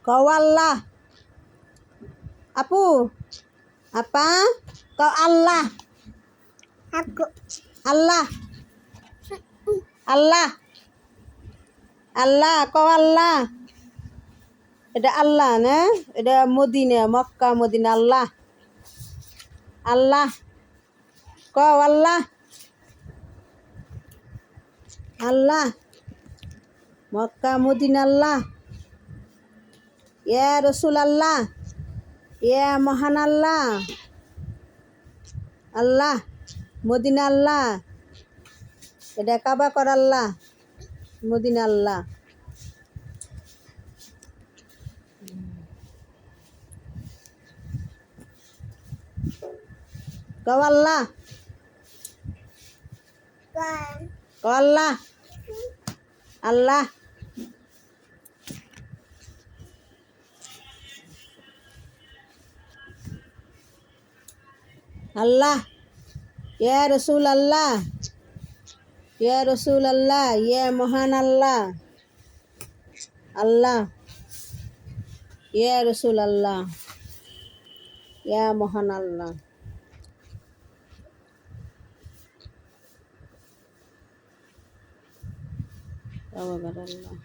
কও আল্লাহ। আপু আপা কও আল্লাহ। আল্লাহ আল্লাহ আল্লাহ কও আল্লাহ। এটা আল্লাহ না, এটা মদিনা, মক্কা মদিনা। আল্লাহ আল্লাহ কও আল্লাহ। আল্লাহ মক্কা মদিনা আল্লাহ। ইয়া রসুল আল্লাহ, ইয়া মহান আল্লাহ। আল্লাহ মদিনা আল্লাহ, এটা কাবা কর আল্লাহ, মদিনা আল্লাহ। কও আল্লাহ। কও আল্লাহ। আল্লাহ আল্লাহ ইয়া রসুল আল্লাহ, ইয়া রসুল আল্লাহ, ইয়া মহান আল্লাহ। আল্লাহ ইয়া রসুল আল্লাহ, ইয়া মহান আল্লাহ। আল্লাহ